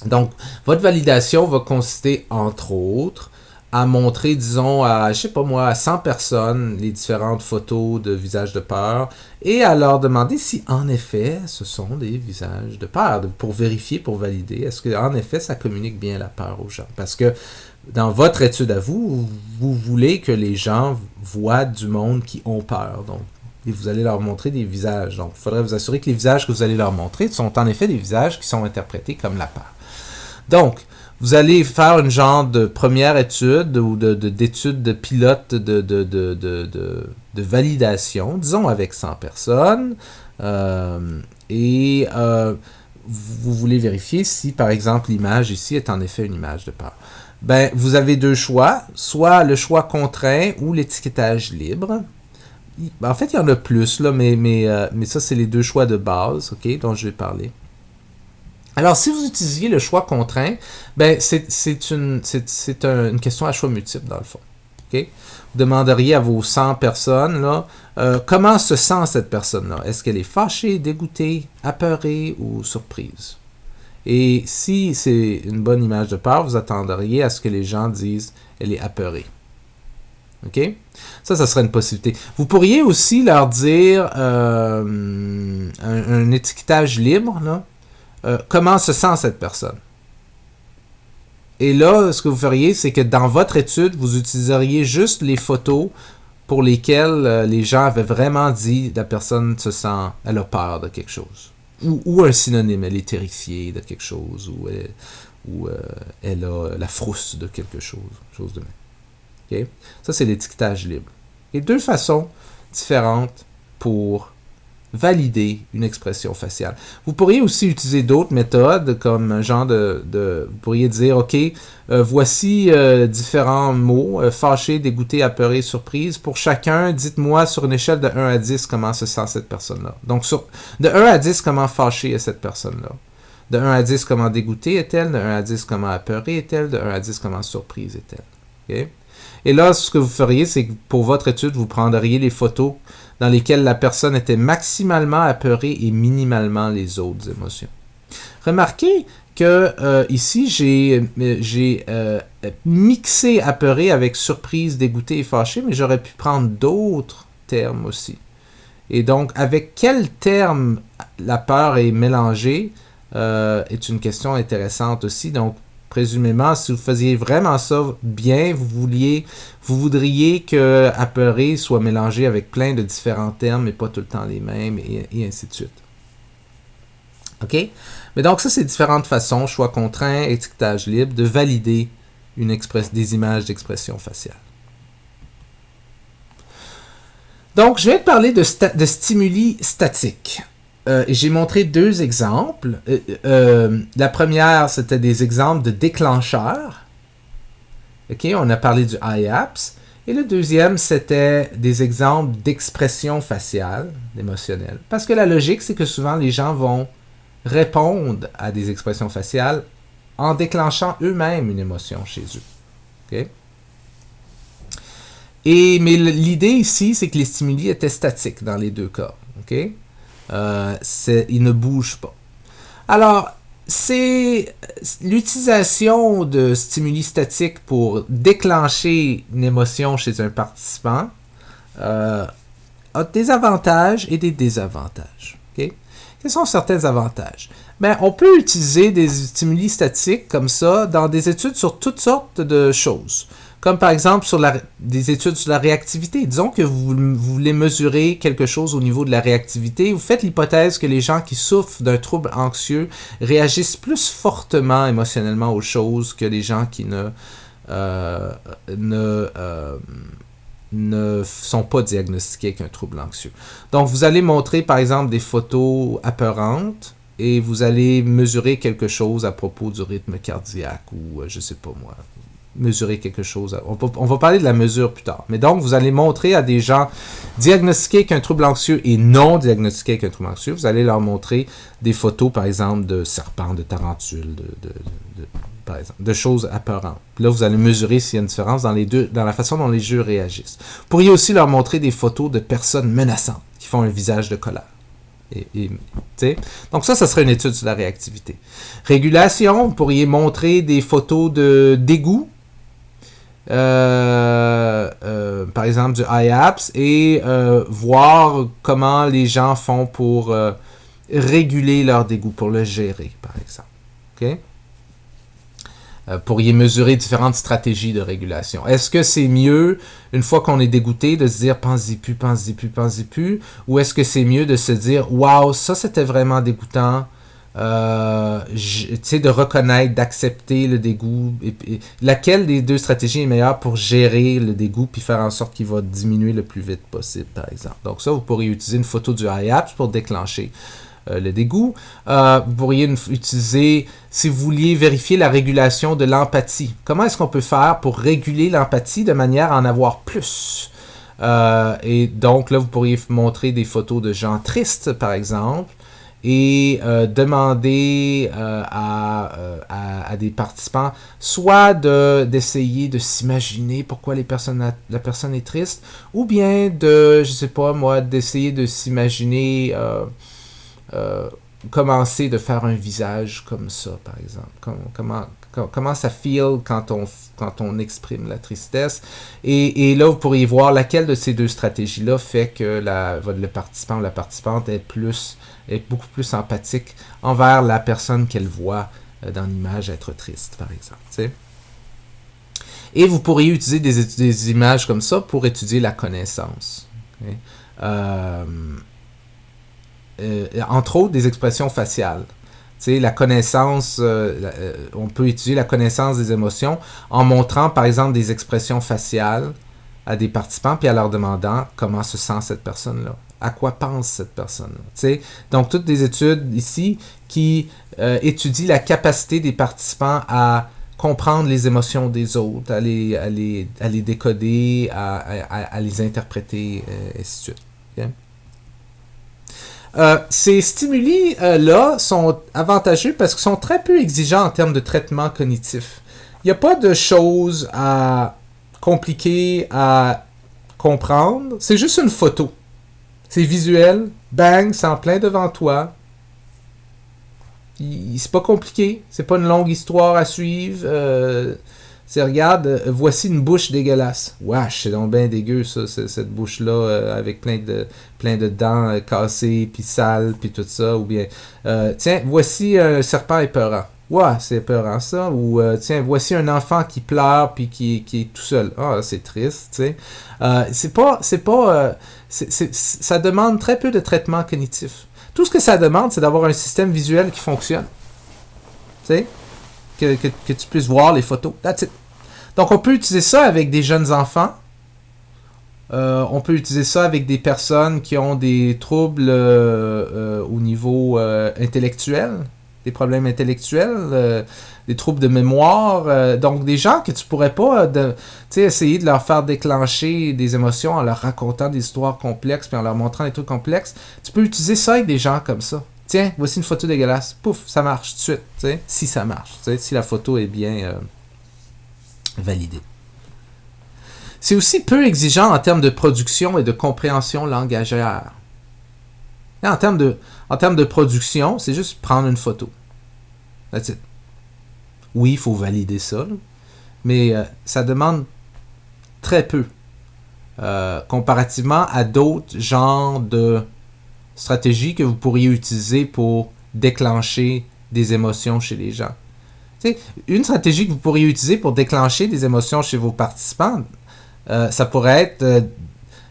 Donc, votre validation va consister, entre autres, à montrer, disons, à 100 personnes les différentes photos de visages de peur et à leur demander si, en effet, ce sont des visages de peur, pour vérifier, pour valider, est-ce qu'en effet, ça communique bien la peur aux gens. Parce que dans votre étude à vous, vous voulez que les gens voient du monde qui ont peur. Donc, et vous allez leur montrer des visages. Donc, il faudrait vous assurer que les visages que vous allez leur montrer sont en effet des visages qui sont interprétés comme la peur. Donc, vous allez faire une genre de première étude ou d'étude de pilote de validation, disons avec 100 personnes, et vous voulez vérifier si, par exemple, l'image ici est en effet une image de peur. Ben, vous avez deux choix, soit le choix contraint ou l'étiquetage libre. En fait, il y en a plus, là, mais ça, c'est les deux choix de base, ok, dont je vais parler. Alors, si vous utilisiez le choix contraint, ben, c'est une question à choix multiple, dans le fond. Okay? Vous demanderiez à vos 100 personnes, là, comment se sent cette personne-là? Est-ce qu'elle est fâchée, dégoûtée, apeurée ou surprise? Et si c'est une bonne image de peur, vous attendriez à ce que les gens disent « elle est apeurée ». OK? Ça serait une possibilité. Vous pourriez aussi leur dire un étiquetage libre, là. Comment se sent cette personne? Et là, ce que vous feriez, c'est que dans votre étude, vous utiliseriez juste les photos pour lesquelles les gens avaient vraiment dit la personne se sent, elle a peur de quelque chose. Ou un synonyme, elle est terrifiée de quelque chose, ou elle a la frousse de quelque chose, chose de même. Okay? Ça, c'est l'étiquetage libre. Et deux façons différentes pour valider une expression faciale. Vous pourriez aussi utiliser d'autres méthodes, comme un genre vous pourriez dire, OK, voici différents mots, fâché, dégoûté, apeuré, surprise. Pour chacun, dites-moi sur une échelle de 1 à 10 comment se sent cette personne-là. Donc, de 1 à 10, comment fâché est cette personne-là. De 1 à 10, comment dégoûté est-elle. De 1 à 10, comment apeuré est-elle. De 1 à 10, comment surprise est-elle. Okay? Et là, ce que vous feriez, c'est que pour votre étude, vous prendriez les photos dans lesquelles la personne était maximalement apeurée et minimalement les autres émotions. Remarquez que ici, j'ai mixé apeuré avec surprise, dégoûté et fâché, mais j'aurais pu prendre d'autres termes aussi. Et donc, avec quel terme la peur est mélangée est une question intéressante aussi. Donc, présumément, si vous faisiez vraiment ça bien, vous voudriez que apeuré soit mélangé avec plein de différents termes, mais pas tout le temps les mêmes, et ainsi de suite. OK? Mais donc, ça, c'est différentes façons, choix contraint, étiquetage libre, de valider des images d'expression faciale. Donc, je vais te parler de stimuli statiques. J'ai montré deux exemples. La première, c'était des exemples de déclencheurs. OK, on a parlé du IAPS. Et le deuxième, c'était des exemples d'expression faciale, émotionnelle. Parce que la logique, c'est que souvent, les gens vont répondre à des expressions faciales en déclenchant eux-mêmes une émotion chez eux. OK? Mais l'idée ici, c'est que les stimuli étaient statiques dans les deux cas. OK? Ils ne bougent pas. Alors, c'est l'utilisation de stimuli statiques pour déclencher une émotion chez un participant a des avantages et des désavantages. Okay? Quels sont certains avantages? Ben, on peut utiliser des stimuli statiques comme ça dans des études sur toutes sortes de choses. comme par exemple des études sur la réactivité. Disons que vous voulez mesurer quelque chose au niveau de la réactivité. Vous faites l'hypothèse que les gens qui souffrent d'un trouble anxieux réagissent plus fortement émotionnellement aux choses que les gens qui ne sont pas diagnostiqués avec un trouble anxieux. Donc, vous allez montrer, par exemple, des photos apeurantes et vous allez mesurer quelque chose à propos du rythme cardiaque ou, je sais pas moi, mesurer quelque chose. On va parler de la mesure plus tard. Mais donc, vous allez montrer à des gens diagnostiqués avec un trouble anxieux et non diagnostiqués avec un trouble anxieux, vous allez leur montrer des photos, par exemple, de serpents, de tarentules, par exemple, de choses apeurantes. Puis là, vous allez mesurer s'il y a une différence dans la façon dont les jeux réagissent. Vous pourriez aussi leur montrer des photos de personnes menaçantes qui font un visage de colère. Donc ça serait une étude sur la réactivité. Régulation, vous pourriez montrer des photos d'égouts, par exemple du IAPS, et voir comment les gens font pour réguler leur dégoût, pour le gérer, par exemple. OK? Pourriez mesurer différentes stratégies de régulation. Est-ce que c'est mieux, une fois qu'on est dégoûté, de se dire « pense-y plus, pense-y plus, pense-y plus » ou est-ce que c'est mieux de se dire « wow, ça c'était vraiment dégoûtant », de reconnaître, d'accepter le dégoût. Et laquelle des deux stratégies est meilleure pour gérer le dégoût puis faire en sorte qu'il va diminuer le plus vite possible, par exemple. Donc ça, vous pourriez utiliser une photo du IAPS pour déclencher le dégoût. Vous pourriez utiliser, si vous vouliez vérifier la régulation de l'empathie. Comment est-ce qu'on peut faire pour réguler l'empathie de manière à en avoir plus? Et donc là, vous pourriez montrer des photos de gens tristes, par exemple, et demander à des participants soit d'essayer de s'imaginer pourquoi la personne est triste, ou bien de, je sais pas moi, d'essayer de s'imaginer commencer de faire un visage comme ça, par exemple. Comment ça feel quand on exprime la tristesse. Et là, vous pourriez voir laquelle de ces deux stratégies-là fait que le participant ou la participante est beaucoup plus empathique envers la personne qu'elle voit dans l'image être triste, par exemple. T'sais. Et vous pourriez utiliser des images comme ça pour étudier la connaissance. Okay? Entre autres, des expressions faciales. T'sais, la connaissance, on peut étudier la connaissance des émotions en montrant, par exemple, des expressions faciales à des participants puis en leur demandant comment se sent cette personne-là. À quoi pense cette personne-là. T'sais? Donc, toutes des études ici qui étudient la capacité des participants à comprendre les émotions des autres, à les décoder, à les interpréter, et ainsi de suite. Okay? Ces stimuli-là sont avantageux parce qu'ils sont très peu exigeants en termes de traitement cognitif. Il n'y a pas de choses compliquées à comprendre. C'est juste une photo. C'est visuel. Bang, c'est en plein devant toi. C'est pas compliqué. C'est pas une longue histoire à suivre. Regarde, voici une bouche dégueulasse. Wesh, c'est donc bien dégueu, ça, cette bouche-là, avec plein de dents cassées, puis sales, puis tout ça. Ou bien, tiens, voici un serpent épeurant. Ouais, c'est épeurant, ça. Ou, tiens, voici un enfant qui pleure, puis qui est tout seul. Ah, c'est triste, tu sais. Ça demande très peu de traitement cognitif. Tout ce que ça demande, c'est d'avoir un système visuel qui fonctionne. Tu sais? Que tu puisses voir les photos. That's it. Donc, on peut utiliser ça avec des jeunes enfants. On peut utiliser ça avec des personnes qui ont des troubles au niveau intellectuel, des problèmes intellectuels, des troubles de mémoire. Donc, des gens que tu pourrais pas essayer de leur faire déclencher des émotions en leur racontant des histoires complexes puis en leur montrant des trucs complexes. Tu peux utiliser ça avec des gens comme ça. Tiens, voici une photo dégueulasse. Pouf, ça marche tout de suite. T'sais, si ça marche. Si la photo est bien validée. C'est aussi peu exigeant en termes de production et de compréhension langagère. Et en termes de production, c'est juste prendre une photo. That's it. Oui, il faut valider ça, là, mais ça demande très peu comparativement à d'autres genres de stratégies que vous pourriez utiliser pour déclencher des émotions chez les gens. Tu sais, une stratégie que vous pourriez utiliser pour déclencher des émotions chez vos participants, ça pourrait être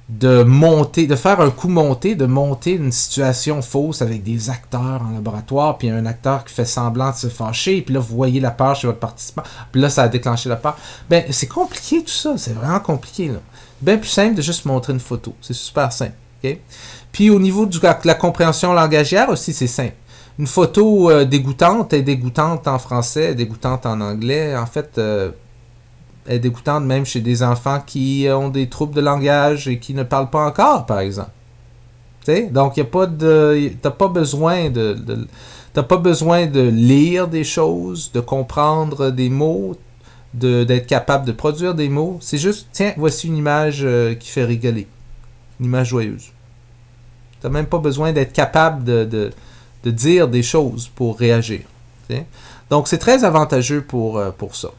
de faire un coup monté, de monter une situation fausse avec des acteurs en laboratoire, puis un acteur qui fait semblant de se fâcher, puis là, vous voyez la peur chez votre participant, puis là, ça a déclenché la peur. Ben, c'est compliqué tout ça, c'est vraiment compliqué, là. Bien plus simple de juste montrer une photo, c'est super simple, ok? Puis au niveau de la compréhension langagière aussi, c'est simple. Une photo dégoûtante est dégoûtante en français, est dégoûtante en anglais, en fait... est dégoûtante même chez des enfants qui ont des troubles de langage et qui ne parlent pas encore, par exemple. T'sais? Donc, y a pas de, t'as pas besoin t'as pas besoin de lire des choses, de comprendre des mots, d'être capable de produire des mots. C'est juste, tiens, voici une image qui fait rigoler. Une image joyeuse. T'as même pas besoin d'être capable de dire des choses pour réagir. T'sais? Donc, c'est très avantageux pour ça.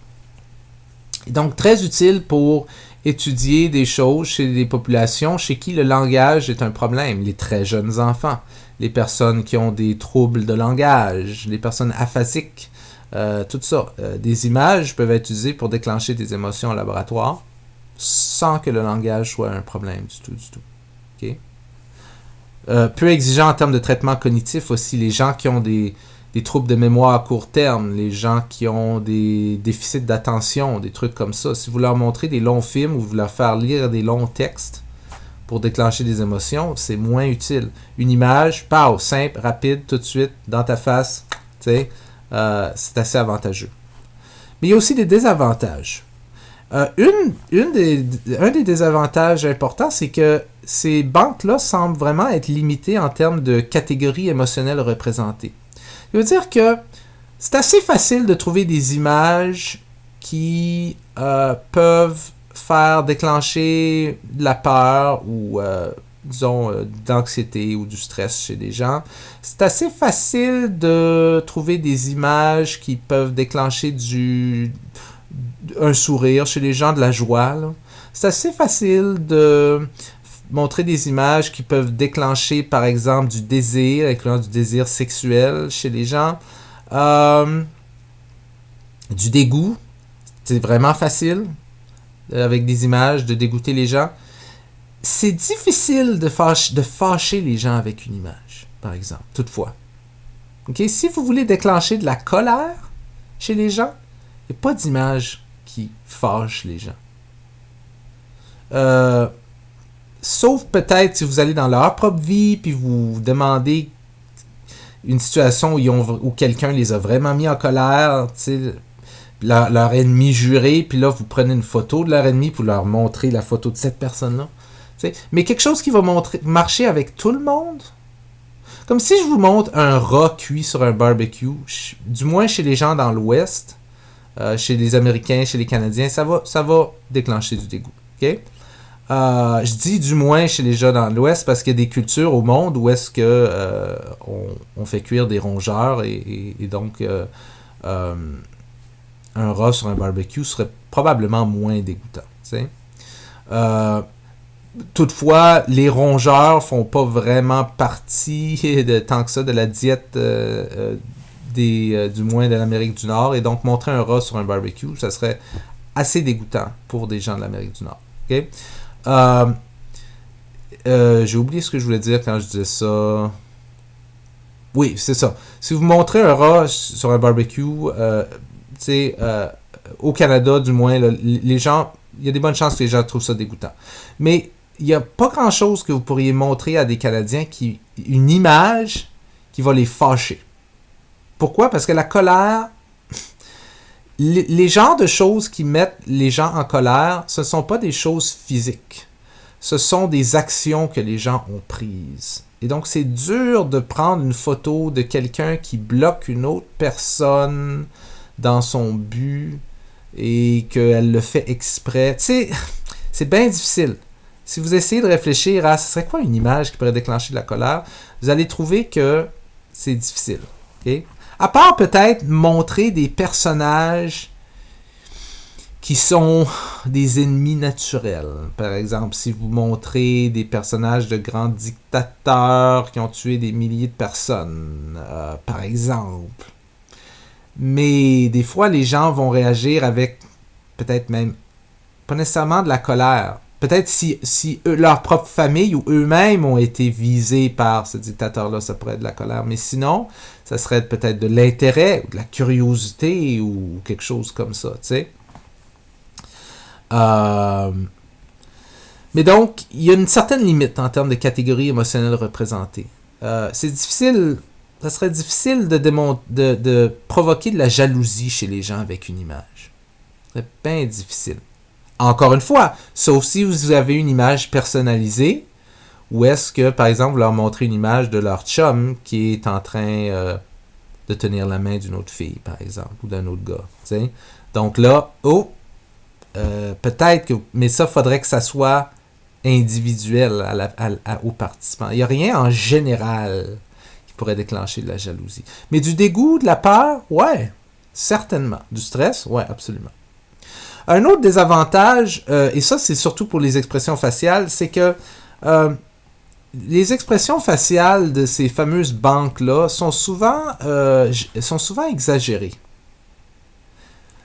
Et donc, très utile pour étudier des choses chez des populations chez qui le langage est un problème. Les très jeunes enfants, les personnes qui ont des troubles de langage, les personnes aphasiques, tout ça. Des images peuvent être utilisées pour déclencher des émotions en laboratoire sans que le langage soit un problème du tout, du tout. Okay? Peu exigeant en termes de traitement cognitif aussi, les gens qui ont des troubles de mémoire à court terme, les gens qui ont des déficits d'attention, des trucs comme ça. Si vous leur montrez des longs films ou vous leur faire lire des longs textes pour déclencher des émotions, c'est moins utile. Une image, pow, simple, rapide, tout de suite, dans ta face, tu sais, c'est assez avantageux. Mais il y a aussi des désavantages. Un des désavantages importants, c'est que ces banques-là semblent vraiment être limitées en termes de catégories émotionnelles représentées. Ça veut dire que c'est assez facile de trouver des images qui peuvent faire déclencher de la peur ou, disons, de l'anxiété ou du stress chez des gens. C'est assez facile de trouver des images qui peuvent déclencher un sourire chez les gens, de la joie, là. C'est assez facile de montrer des images qui peuvent déclencher, par exemple, du désir, incluant du désir sexuel chez les gens. Du dégoût, c'est vraiment facile, avec des images, de dégoûter les gens. C'est difficile de fâcher les gens avec une image, par exemple, toutefois. Okay? Si vous voulez déclencher de la colère chez les gens, il n'y a pas d'image qui fâche les gens. Sauf peut-être si vous allez dans leur propre vie puis vous demandez une situation où quelqu'un les a vraiment mis en colère, leur ennemi juré, puis là vous prenez une photo de leur ennemi pour leur montrer la photo de cette personne-là. T'sais. Mais quelque chose qui va marcher avec tout le monde. Comme si je vous montre un rat cuit sur un barbecue, du moins chez les gens dans l'Ouest, chez les Américains, chez les Canadiens, ça va déclencher du dégoût. Okay? Je dis du moins chez les gens dans l'Ouest parce qu'il y a des cultures au monde où est-ce que on fait cuire des rongeurs et donc un rat sur un barbecue serait probablement moins dégoûtant. Toutefois, les rongeurs font pas vraiment partie tant que ça de la diète du moins de l'Amérique du Nord, et donc montrer un rat sur un barbecue, ça serait assez dégoûtant pour des gens de l'Amérique du Nord. Okay? J'ai oublié ce que je voulais dire quand je disais ça. Oui, c'est ça. Si vous montrez un rat sur un barbecue, au Canada du moins, là, les gens, il y a des bonnes chances que les gens trouvent ça dégoûtant. Mais il n'y a pas grand-chose que vous pourriez montrer à des Canadiens une image qui va les fâcher. Pourquoi? Parce que la colère, les genres de choses qui mettent les gens en colère, ce ne sont pas des choses physiques. Ce sont des actions que les gens ont prises. Et donc, c'est dur de prendre une photo de quelqu'un qui bloque une autre personne dans son but et qu'elle le fait exprès. Tu sais, c'est bien difficile. Si vous essayez de réfléchir à ce serait quoi une image qui pourrait déclencher de la colère, vous allez trouver que c'est difficile. Okay? À part peut-être montrer des personnages qui sont des ennemis naturels. Par exemple, si vous montrez des personnages de grands dictateurs qui ont tué des milliers de personnes, par exemple. mais des fois, les gens vont réagir avec peut-être même pas nécessairement de la colère. Peut-être si leur propre famille ou eux-mêmes ont été visés par ce dictateur-là, ça pourrait être de la colère. Mais sinon, ça serait peut-être de l'intérêt ou de la curiosité ou quelque chose comme ça, tu sais. Mais donc, il y a une certaine limite en termes de catégories émotionnelles représentées. C'est difficile, ça serait difficile de provoquer de la jalousie chez les gens avec une image. Ce serait bien difficile. Encore une fois, sauf si vous avez une image personnalisée, ou est-ce que, par exemple, vous leur montrez une image de leur chum qui est en train de tenir la main d'une autre fille, par exemple, ou d'un autre gars. T'sais? Donc là, peut-être que... Mais ça, il faudrait que ça soit individuel aux participants. Il n'y a rien en général qui pourrait déclencher de la jalousie. Mais du dégoût, de la peur, ouais, certainement. Du stress, ouais, absolument. Un autre désavantage, et ça c'est surtout pour les expressions faciales, c'est que les expressions faciales de ces fameuses banques-là sont souvent exagérées.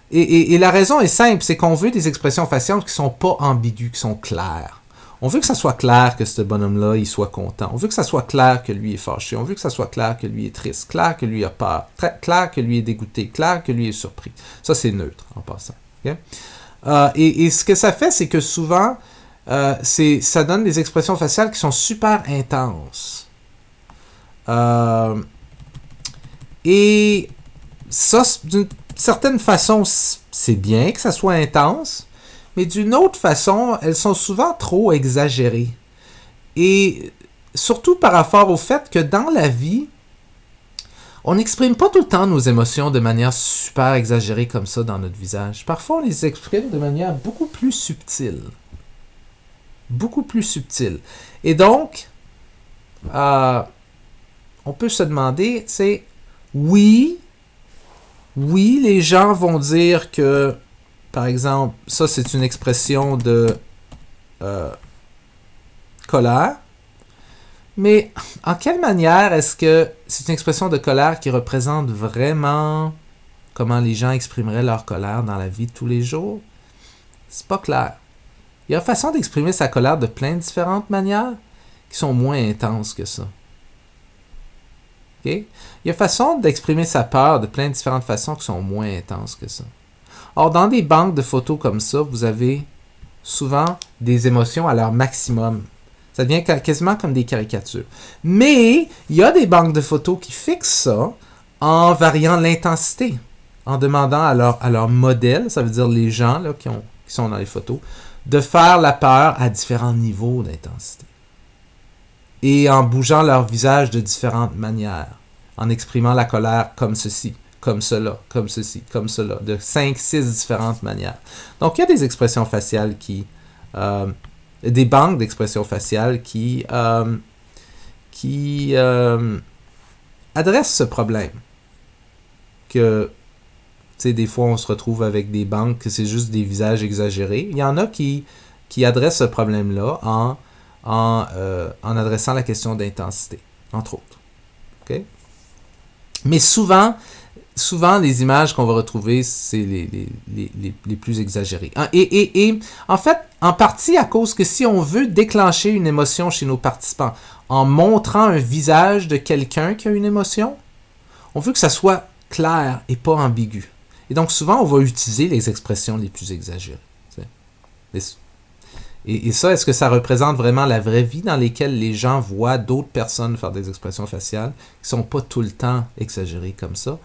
Et la raison est simple, c'est qu'on veut des expressions faciales qui ne sont pas ambiguës, qui sont claires. On veut que ça soit clair que ce bonhomme-là, il soit content. On veut que ça soit clair que lui est fâché. On veut que ça soit clair que lui est triste, clair que lui a peur, clair que lui est dégoûté, clair que lui est surpris. Ça, c'est neutre, en passant. Okay? Et ce que ça fait, c'est que souvent, ça donne des expressions faciales qui sont super intenses. Et ça, d'une certaine façon, c'est bien que ça soit intense, mais d'une autre façon, elles sont souvent trop exagérées. Et surtout par rapport au fait que dans la vie, on n'exprime pas tout le temps nos émotions de manière super exagérée comme ça dans notre visage. Parfois, on les exprime de manière beaucoup plus subtile. Beaucoup plus subtile. Et donc, on peut se demander, tu sais, oui, les gens vont dire que, par exemple, ça c'est une expression de colère. Mais en quelle manière est-ce que c'est une expression de colère qui représente vraiment comment les gens exprimeraient leur colère dans la vie de tous les jours? C'est pas clair. Il y a une façon d'exprimer sa colère de plein de différentes manières qui sont moins intenses que ça. Okay? Il y a une façon d'exprimer sa peur de plein de différentes façons qui sont moins intenses que ça. Or, dans des banques de photos comme ça, vous avez souvent des émotions à leur maximum. Ça devient quasiment comme des caricatures. Mais il y a des banques de photos qui fixent ça en variant l'intensité, en demandant à leur modèle, ça veut dire les gens là, qui sont dans les photos, de faire la peur à différents niveaux d'intensité. Et en bougeant leur visage de différentes manières, en exprimant la colère comme ceci, comme cela, comme ceci, comme cela, de 5-6 différentes manières. Donc il y a des expressions faciales des banques d'expressions faciales qui adressent ce problème. Que, tu sais, des fois, on se retrouve avec des banques que c'est juste des visages exagérés. Il y en a qui adressent ce problème-là en adressant la question d'intensité, entre autres. Okay? Mais souvent, les images qu'on va retrouver, c'est les plus exagérées. Et en fait, en partie à cause que si on veut déclencher une émotion chez nos participants en montrant un visage de quelqu'un qui a une émotion, on veut que ça soit clair et pas ambigu. Et donc souvent, on va utiliser les expressions les plus exagérées. Et ça, est-ce que ça représente vraiment la vraie vie dans laquelle les gens voient d'autres personnes faire des expressions faciales qui ne sont pas tout le temps exagérées comme ça?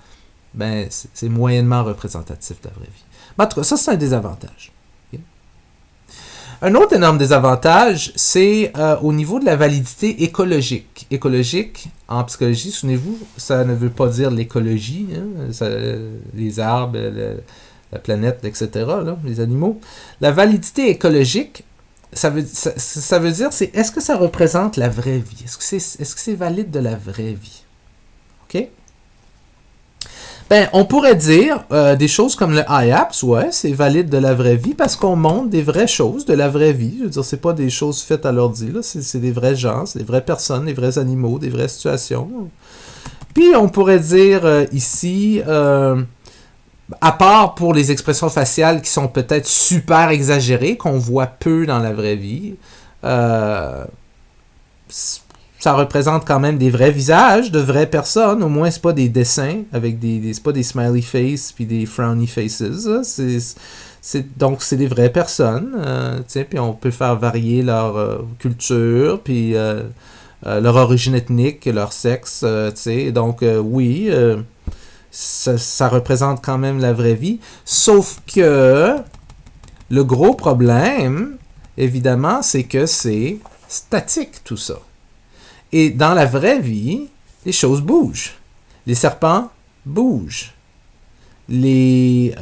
Ben, c'est moyennement représentatif de la vraie vie. Mais en tout cas, ça, c'est un désavantage. Okay? Un autre énorme désavantage, c'est au niveau de la validité écologique. Écologique, en psychologie, souvenez-vous, ça ne veut pas dire l'écologie, hein, les arbres, la planète, etc., là, les animaux. La validité écologique, ça veut dire, c'est est-ce que ça représente la vraie vie? Est-ce que c'est valide de la vraie vie? OK? Ben, on pourrait dire des choses comme le IAPS, ouais, c'est valide de la vraie vie parce qu'on montre des vraies choses de la vraie vie. Je veux dire, c'est pas des choses faites à l'ordi, là, c'est des vrais gens, c'est des vraies personnes, des vrais animaux, des vraies situations. Puis on pourrait dire ici, À part pour les expressions faciales qui sont peut-être super exagérées, qu'on voit peu dans la vraie vie, ça représente quand même des vrais visages de vraies personnes. Au moins, c'est pas des dessins avec c'est pas des smiley faces puis des frowny faces. Donc, c'est des vraies personnes. Puis on peut faire varier leur culture, puis leur origine ethnique, leur sexe. Donc, oui, ça représente quand même la vraie vie. Sauf que le gros problème, évidemment, c'est que c'est statique tout ça. Et dans la vraie vie, les choses bougent. Les serpents bougent. Les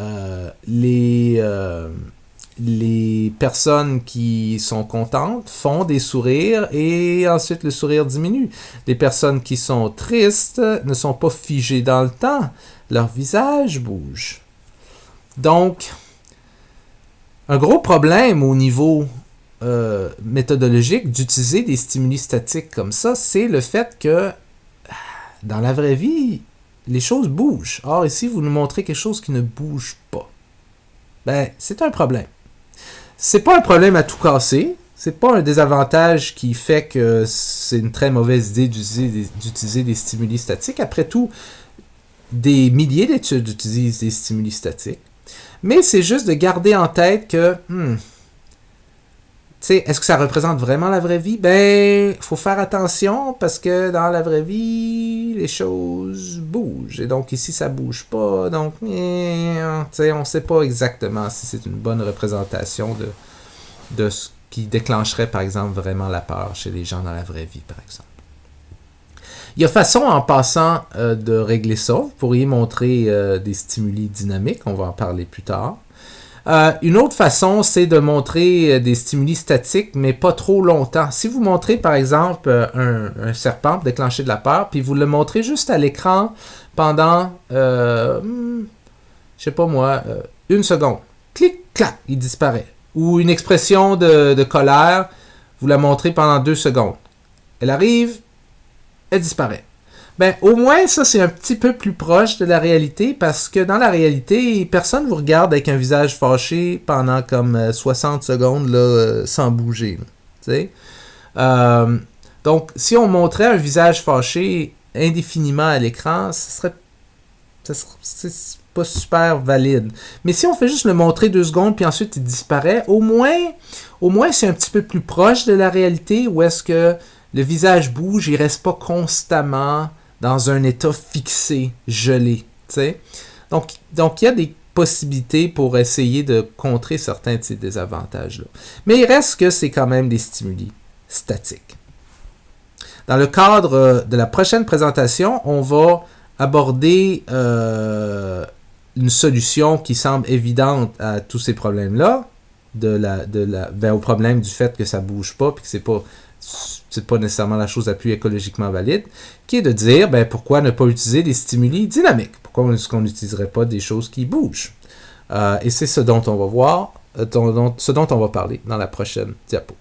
personnes qui sont contentes font des sourires et ensuite le sourire diminue. Les personnes qui sont tristes ne sont pas figées dans le temps. Leur visage bouge. Donc, un gros problème au niveau méthodologique d'utiliser des stimuli statiques comme ça, c'est le fait que dans la vraie vie, les choses bougent. Or, ici, vous nous montrez quelque chose qui ne bouge pas. Ben, c'est un problème. C'est pas un problème à tout casser. C'est pas un désavantage qui fait que c'est une très mauvaise idée d'utiliser des stimuli statiques. Après tout, des milliers d'études utilisent des stimuli statiques. Mais c'est juste de garder en tête que est-ce que ça représente vraiment la vraie vie? Ben, il faut faire attention parce que dans la vraie vie, les choses bougent. Et donc ici, ça bouge pas. Donc, on ne sait pas exactement si c'est une bonne représentation de ce qui déclencherait, par exemple, vraiment la peur chez les gens dans la vraie vie, par exemple. Il y a façon, en passant, de régler ça. Vous pourriez montrer des stimuli dynamiques. On va en parler plus tard. Une autre façon, c'est de montrer des stimuli statiques, mais pas trop longtemps. Si vous montrez, par exemple, un serpent pour déclencher de la peur, puis vous le montrez juste à l'écran pendant, je sais pas moi, 1 seconde. Clic, clac, il disparaît. Ou une expression de colère, vous la montrez pendant 2 secondes. Elle arrive, elle disparaît. Ben, au moins, ça, c'est un petit peu plus proche de la réalité parce que dans la réalité, personne ne vous regarde avec un visage fâché pendant comme 60 secondes là, sans bouger. Donc, si on montrait un visage fâché indéfiniment à l'écran, c'est pas super valide. Mais si on fait juste le montrer 2 secondes puis ensuite il disparaît, au moins c'est un petit peu plus proche de la réalité où est-ce que le visage bouge, il reste pas constamment dans un état fixé, gelé. T'sais? Donc, il y a des possibilités pour essayer de contrer certains de ces désavantages-là. Mais il reste que c'est quand même des stimuli statiques. Dans le cadre de la prochaine présentation, on va aborder une solution qui semble évidente à tous ces problèmes-là, au problème du fait que ça ne bouge pas et que c'est pas nécessairement la chose la plus écologiquement valide, qui est de dire, pourquoi ne pas utiliser des stimuli dynamiques? Pourquoi est-ce qu'on n'utiliserait pas des choses qui bougent? Et c'est ce dont on va voir, ce dont on va parler dans la prochaine diapo.